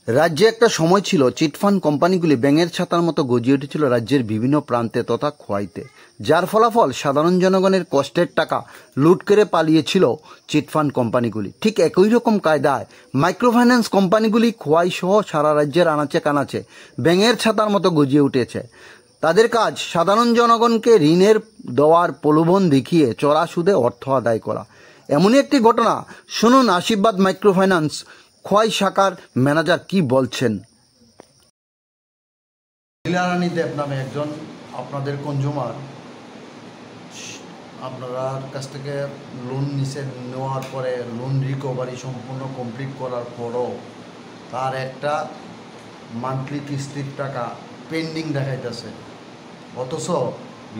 রাজ্যে একটা সময় ছিল চিটফান্ড কোম্পানিগুলি ব্যাঙের ছাতার মতো গজিয়ে উঠেছিল রাজ্যের বিভিন্ন প্রান্তে তথা খোয়াইতে, যার ফলাফল সাধারণ জনগণের কষ্টের টাকা লুট করে পালিয়েছিল চিটফান্ড কোম্পানিগুলি। ঠিক একই রকম কায়দায় মাইক্রোফাইন্যান্স কোম্পানিগুলি খোয়াই সহ সারা রাজ্যের আনাচে কানাচে ব্যাঙের ছাতার মতো গজিয়ে উঠেছে। তাদের কাজ সাধারণ জনগণকে ঋণের দেওয়ার প্রলোভন দেখিয়ে চড়া সুদে অর্থ আদায় করা। এমনই একটি ঘটনা, শুনুন আশীর্বাদ মাইক্রোফাইন্যান্স খোয়াই শাখার ম্যানেজার কি বলছেন। লীলারানী দেব নামে একজন আপনাদের কনজিউমার আপনার কাছ থেকে লোন নেওয়ার পরে লোন রিকভারি সম্পূর্ণ কমপ্লিট করার পরও তার একটা মান্থলি কিস্তির টাকা পেন্ডিং দেখাইতেছে, অথচ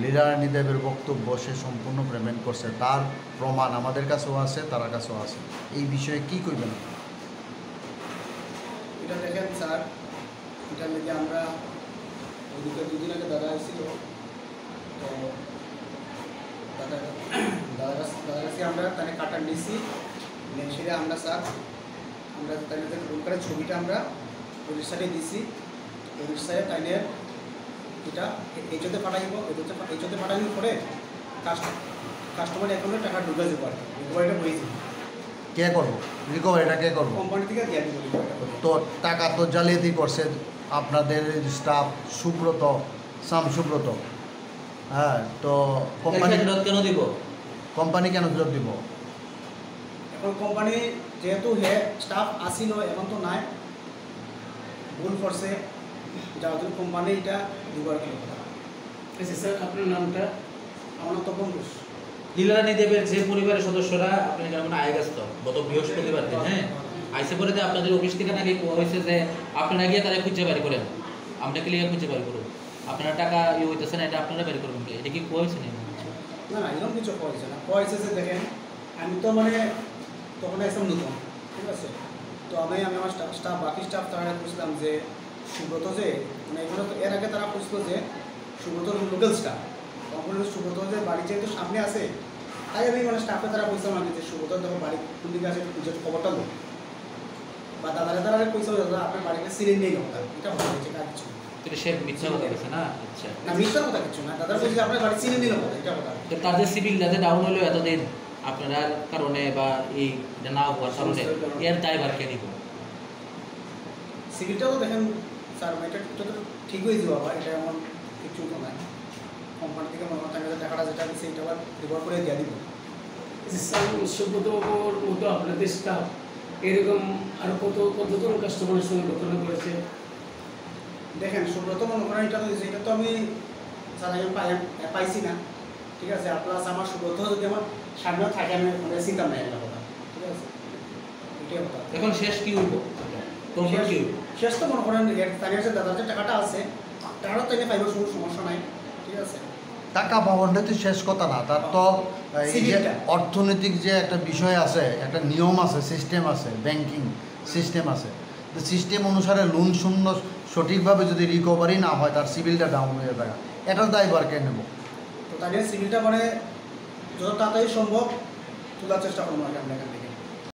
লীলারানী দেবের বক্তব্য সে সম্পূর্ণ পেমেন্ট করছে। তার প্রমাণ আমাদের কাছেও আছে, তার কাছেও আছে। এই বিষয়ে কি করবেন? এটা দেখেন স্যার, এটা যদি আমরা ওদিকে দুদিন আগে দাদা এসেছিল, তো দাদার কাছে আমরা তাহলে কাটা নিছি, সেটা আমরা স্যার আমরা তাহলে রুম করে ছবিটা আমরা রেজিস্টারে দিছি। রেজিস্টারে তাইলে এটা এইচতে পাঠাইব, এইচতে পাঠানোর পরে কাস্টমার অ্যাকাউন্টে টাকা ঢুকে যাবো আর রিকভারিটা হয়েছে। কে করবো রিকভারিটা? কে করবো? কোম্পানি থেকে দিয়ে দিব। তো টাকা তো জালিয়াতি করছে আপনাদের স্টাফ সুব্রত, সুব্রত। হ্যাঁ, তো কোম্পানি কেন দিব? কোম্পানি কেন ফেরত দিব? এখন কোম্পানি যেহেতু স্টাফ আসিল, এখন তো নাই, ভুল করছে, যার জন্য কোম্পানি এটা দুবার কিলো। স্যার আপনার নামটা? আমার নাম তপন ঘোষ। লীলারানী দেবের যে পরিবারের সদস্যরা আপনার কেমন আয় গেছিল গত বৃহস্পতিবার দিন, হ্যাঁ আইসে পরে আপনাদের অফিস থেকে নাকি হয়েছে যে আপনারা গিয়ে তারা খুঁজে বাড়ি করেন, আমরা কি লিগে খুঁজে বাড়ি করবো, আপনারা টাকা হইতেছে না, এটা আপনারা বাড়ি করবেন, এটা কি হয়েছে না? না না, এরকম কিছু হয়েছে না। হয়েছে যে দেখেন, আমি তো মানে তখন একদম নতুন, ঠিক আছে, তো আমি আমার স্টাফ বাকি স্টাফ তারা বুঝলাম যে সুব্রত যে মানে এগুলো এর আগে তারা বুঝলো যে সুব্রত লোকাল স্টাফ, তখন সুব্রত যে বাড়ি যেহেতু সামনে আছে, তাই আমি মানে স্টাফে তারা বুঝতাম আমি যে সুব্রত যখন বাড়ি কোন দিকে আছে পুজোর খবরটা লো, বা দাদারে তারা পয়সা দাদা আপনার বাড়িতে সিলিন্ড নেই কথা, এটা ভালো হয়েছে কাজ কিছু সে মিথ্যা কথা বলছে না? আচ্ছা, না মিথ্যা কথা কিছু না, দাদা বলছে আপনার বাড়ি সিলিন্ড নেই কথা, এটা কথা। তো তাদের সিভিলটা যে ডাউন হলো এতদিন আপনার কারণে বা এই না হওয়ার কারণে, এর দায়ভার কে নিব? সিভিলটাও তো দেখেন স্যার, এটা তো ঠিক হয়ে যাবো, আবার এটা এমন কিছু তো নাই, কোম্পানি থেকে মনে হয় টাকাটা যেটা দিচ্ছে এটা আবার রিকভার করে দিয়ে দিব। সুব্রতবাবুর মতো আপনাদের স্টাফ এরকম আর কতজন কাস্টমারের সঙ্গে ঘটনা করেছে? দেখেন সুব্রত মনে করেন এটা তো আমি স্যার পাইছি না, ঠিক আছে, আর প্লাস আমার সুব্রত যদি আমার সামনেও থাকে আমি চিন্তা নাই একটা কথা, ঠিক আছে, এটাই কথা। এখন শেষ কি হইব? শেষ তো মনে করেন তাদের যে দাদার যে টাকাটা আছে টাকাটা তো এনে পাইব, সমস্যা নাই, ঠিক আছে। টাকা পাওয়াটা তো শেষ কথা না, তার তো অর্থনৈতিক যে একটা বিষয় আছে, একটা নিয়ম আছে, সিস্টেম আছে, ব্যাংকিং সিস্টেম আছে, তো সিস্টেম অনুসারে লোন শূন্য সঠিকভাবে যদি রিকভারি না হয় তার সিভিলটা ডাউন হয়ে থাকা, এটার দায়ভার কে নেব? তো তাদের সিভিলটা মানে যত তাড়াতাড়ি সম্ভব তোলার চেষ্টা করবো আগে আমরা এখানে।